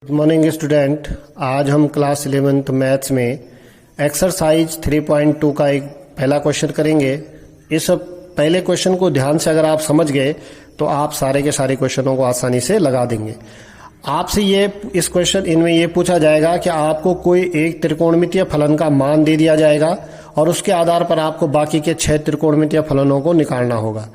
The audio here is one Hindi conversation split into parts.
Good morning student. आज हम क्लास 11th मैथ्स में एक्सरसाइज 3.2 का एक पहला क्वेश्चन करेंगे। इस पहले क्वेश्चन को ध्यान से अगर आप समझ गए तो आप सारे के सारे क्वेश्चनों को आसानी से लगा देंगे। आपसे इस क्वेश्चन इनमें ये पूछा जाएगा कि आपको कोई एक त्रिकोणमितीय फलन का मान दे दिया जाएगा और उसके आधार पर आपको बाकी के 6 त्रिकोणमितीय फलनों को निकालना होगा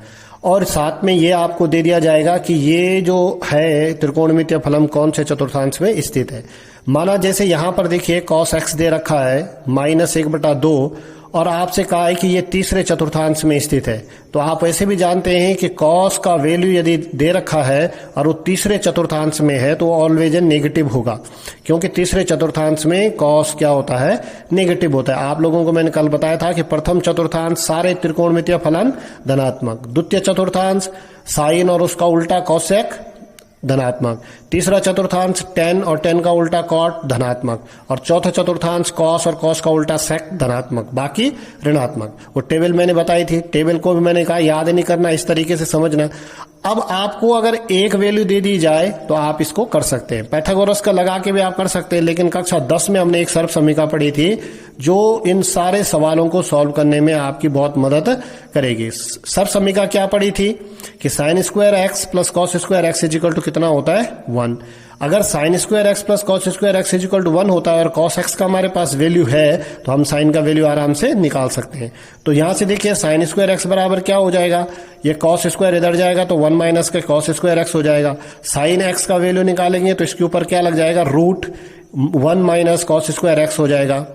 और साथ में ये आपको दे दिया जाएगा कि ये जो है त्रिकोणमितीय फलन कौन से चतुर्थांश में स्थित है। माना जैसे यहां पर देखिए cos x दे रखा है -1/2 और आपसे कहा है कि ये तीसरे चतुर्थांश में स्थित है। तो आप ऐसे भी जानते हैं कि cos का वैल्यू यदि दे रखा है और वो तीसरे चतुर्थांश में है तो ऑलवेज नेगेटिव होगा, क्योंकि तीसरे चतुर्थांश में cos क्या होता है, नेगेटिव होता है। आप लोगों को मैंने कल बताया था कि प्रथम चतुर्थांश सारे त्रिकोणमितीय फलन धनात्मक, द्वितीय चतुर्थांश साइन और उसका उल्टा cosec धनात्मक, तीसरा चतुर्थांश tan और tan का उल्टा cot धनात्मक और चौथा चतुर्थांश cos और cos का उल्टा sec धनात्मक, बाकी ऋणात्मक। वो टेबल मैंने बताई थी, टेबल को भी मैंने कहा याद नहीं करना, इस तरीके से समझना। अब आपको अगर एक वैल्यू दे दी जाए तो आप इसको कर सकते हैं, पाइथागोरस का लगा के भी आप कर सकते हैं, लेकिन कक्षा 10 में हमने एक सर्व समीका पढ़ी थी जो इन सारे सवालों को सॉल्व करने में आपकी बहुत मदद करेगी। सर्व समीका क्या पढ़ी थी कि sin square X plus cos square X is equal to कितना होता है, 1। अगर sin square X plus cos square X is equal to 1 होता है और cos x का हमारे पास वैल्यू है तो हम sin का वैल्यू आराम से निकाल सकते हैं। तो यहां से देखिए sin स्क्वायर एक्स बराबर क्या हो जाएगा, ये cos स्क्वायर इधर जाएगा तो 1 माइनस का cos स्क्वायर एक्स हो जाएगा। sin x का वैल्यू निकालेंगे तो इसके ऊपर क्या लग जाएगा, √1 माइनस cos स्क्वायर एक्स हो जाएगा।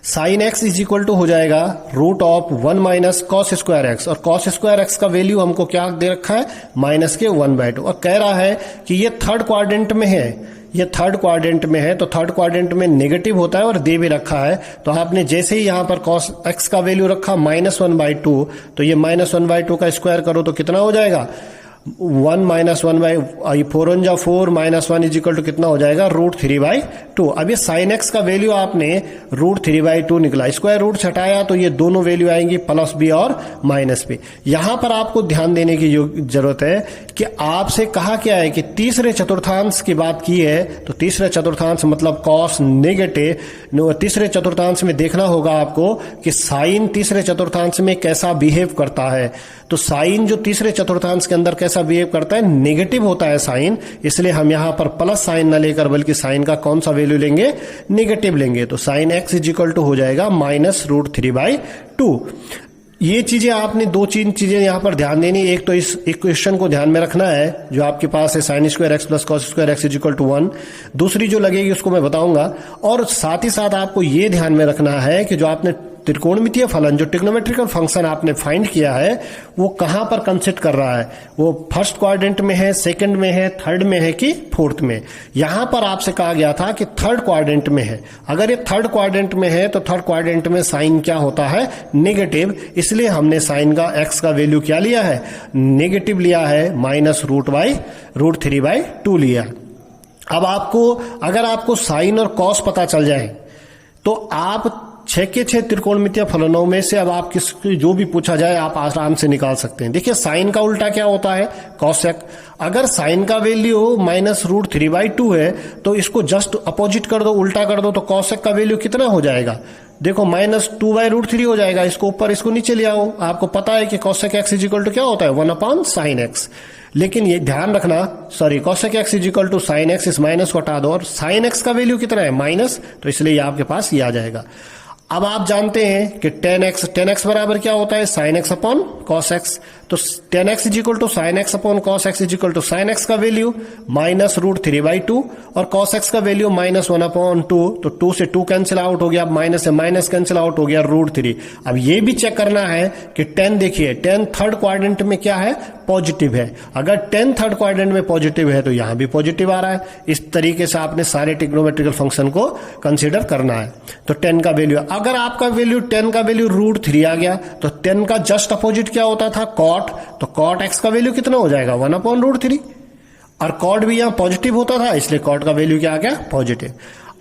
Sine X is equal to हो जाएगा √1 माइनस कॉस स्क्वायर एक्स, और कॉस स्क्वायर एक्स का वैल्यू हमको क्या दे रखा है, -1/2, और कह रहा है कि ये थर्ड क्वाड्रेंट में है, ये थर्ड क्वाड्रेंट में है तो थर्ड क्वाड्रेंट में नेगेटिव होता है और दे भी रखा है। तो आपने जैसे ही यहां पर cos x का वैल्यू रखा -1/2 तो ये -1/2 का स्क्वायर करो तो कितना हो जाएगा, 1 - 1/4 -1 इज इक्वल टू कितना हो जाएगा, √3/2। अब ये sin x का वैल्यू आपने √3/2 निकला, स्क्वायर रूट हटाया तो ये दोनों वैल्यू आएंगी +b और -b। यहां पर आपको ध्यान देने की जरूरत है कि आपसे कहा क्या है कि तीसरे चतुर्थांश की बात की है, तो तीसरे चतुर्थांश मतलब cos नेगेटिव, तीसरे चतुर्थांश में देखना होगा आपको कि साइन तीसरे चतुर्थांश में कैसा बिहेव करता है। तो साइन जो तीसरे चतुर्थांश के अंदर कैसा बिहेव करता है, नेगेटिव होता है साइन, इसलिए हम यहां पर प्लस साइन न लेकर बल्कि साइन का कौन सा वैल्यू लेंगे, नेगेटिव लेंगे। तो sine x is equal to हो जाएगा -√3/2। ये चीजें आपने 2-3 चीजें यहां पर ध्यान देनी। एक तो इस इक्वेशन को ध्यान में रखना है जो आपके पास है sin square X plus cos square X is equal to 1। दूसरी जो लगेगी उसको मैं बताऊंगा, और साथ ही साथ आपको ये ध्यान में रखना है कि जो आपने त्रिकोणमितीय फलन, जो ट्रिग्नोमेट्रिकल फंक्शन आपने फाइंड किया है वो कहां पर कंसिस्ट कर रहा है, वो फर्स्ट क्वाड्रेंट में है, सेकंड में है, थर्ड में है कि फोर्थ में। यहां पर आपसे कहा गया था कि थर्ड क्वाड्रेंट में है। अगर ये थर्ड क्वाड्रेंट में है तो थर्ड क्वाड्रेंट में साइन क्या होता है, नेगेटिव, इसलिए हमने साइन का x का वैल्यू क्या लिया है, नेगेटिव लिया है, -√3/2 लिया। अब आपको अगर आपको साइन और कॉस पता चल जाए तो आप 6 के 6 त्रिकोणमितीय फलनों में से अब आप किसको जो भी पूछा जाए आप आराम से निकाल सकते हैं। देखिए साइन का उल्टा क्या होता है, cosec। अगर साइन का वैल्यू -√3/2 है तो इसको जस्ट अपोजिट कर दो, उल्टा कर दो, तो cosec का वैल्यू कितना हो जाएगा, देखो -2/√3 हो जाएगा। इसको ऊपर इसको नीचे ले आओ, आपको पता है कि cosec x is equal to क्या होता है, 1/sin x। लेकिन ये ध्यान रखना, cosec x is equal to sin x, इस माइनस को हटा दो, और sin x का वैल्यू कितना है, माइनस, तो इसलिए आपके पास ये आ जाएगा। अब आप जानते हैं कि tan x बराबर क्या होता है, sin x upon cos x। तो tan x is equal to sin x upon cos x is equal to sin x का वैल्यू -√3/2 और cos x का वैल्यू -1/2। तो 2 से 2 कैंसिल आउट हो गया, माइनस से माइनस कैंसिल आउट हो गया, √3। अब ये भी चेक करना है कि tan, देखिए tan थर्ड क्वाड्रेंट में क्या है, पॉजिटिव है। अगर tan थर्ड क्वाड्रेंट में पॉजिटिव है तो यहां भी पॉजिटिव आ रहा है। इस तरीके से आपने सारे ट्रिग्नोमेट्रिकल फंक्शन को कंसीडर करना है। तो tan का वैल्यू, अगर आपका वैल्यू tan का वैल्यू √3 आ गया तो tan का जस्ट अपोजिट क्या होता था, cot। तो cot x का वैल्यू कितना हो जाएगा, 1/√3, और cot भी यहां पॉजिटिव होता था इसलिए cot का वैल्यू क्या आ गया, पॉजिटिव।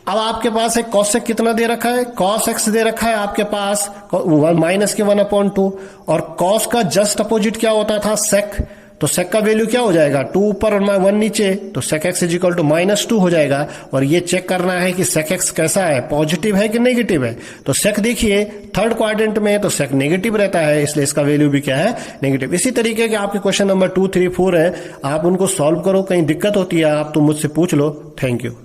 अब आपके पास एक cosec कितना दे रखा है, cos x दे रखा है आपके पास -1/2, और cos का जस्ट अपोजिट क्या होता था, sec। तो sec का वैल्यू क्या हो जाएगा, 2 ऊपर और 1 नीचे, तो sec x is equal to -2 हो जाएगा। और ये चेक करना है कि sec x कैसा है, पॉजिटिव है कि नेगेटिव है। तो sec देखिए थर्ड क्वाड्रेंट में तो sec नेगेटिव रहता है, इसलिए इसका वैल्यू भी क्या है, नेगेटिव। इसी तरीके के आपके क्वेश्चन नंबर 2, 3, 4 है, आप उनको सॉल्व करो। कहीं दिक्कत होती है आप तो मुझसे पूछ लो। Thank you.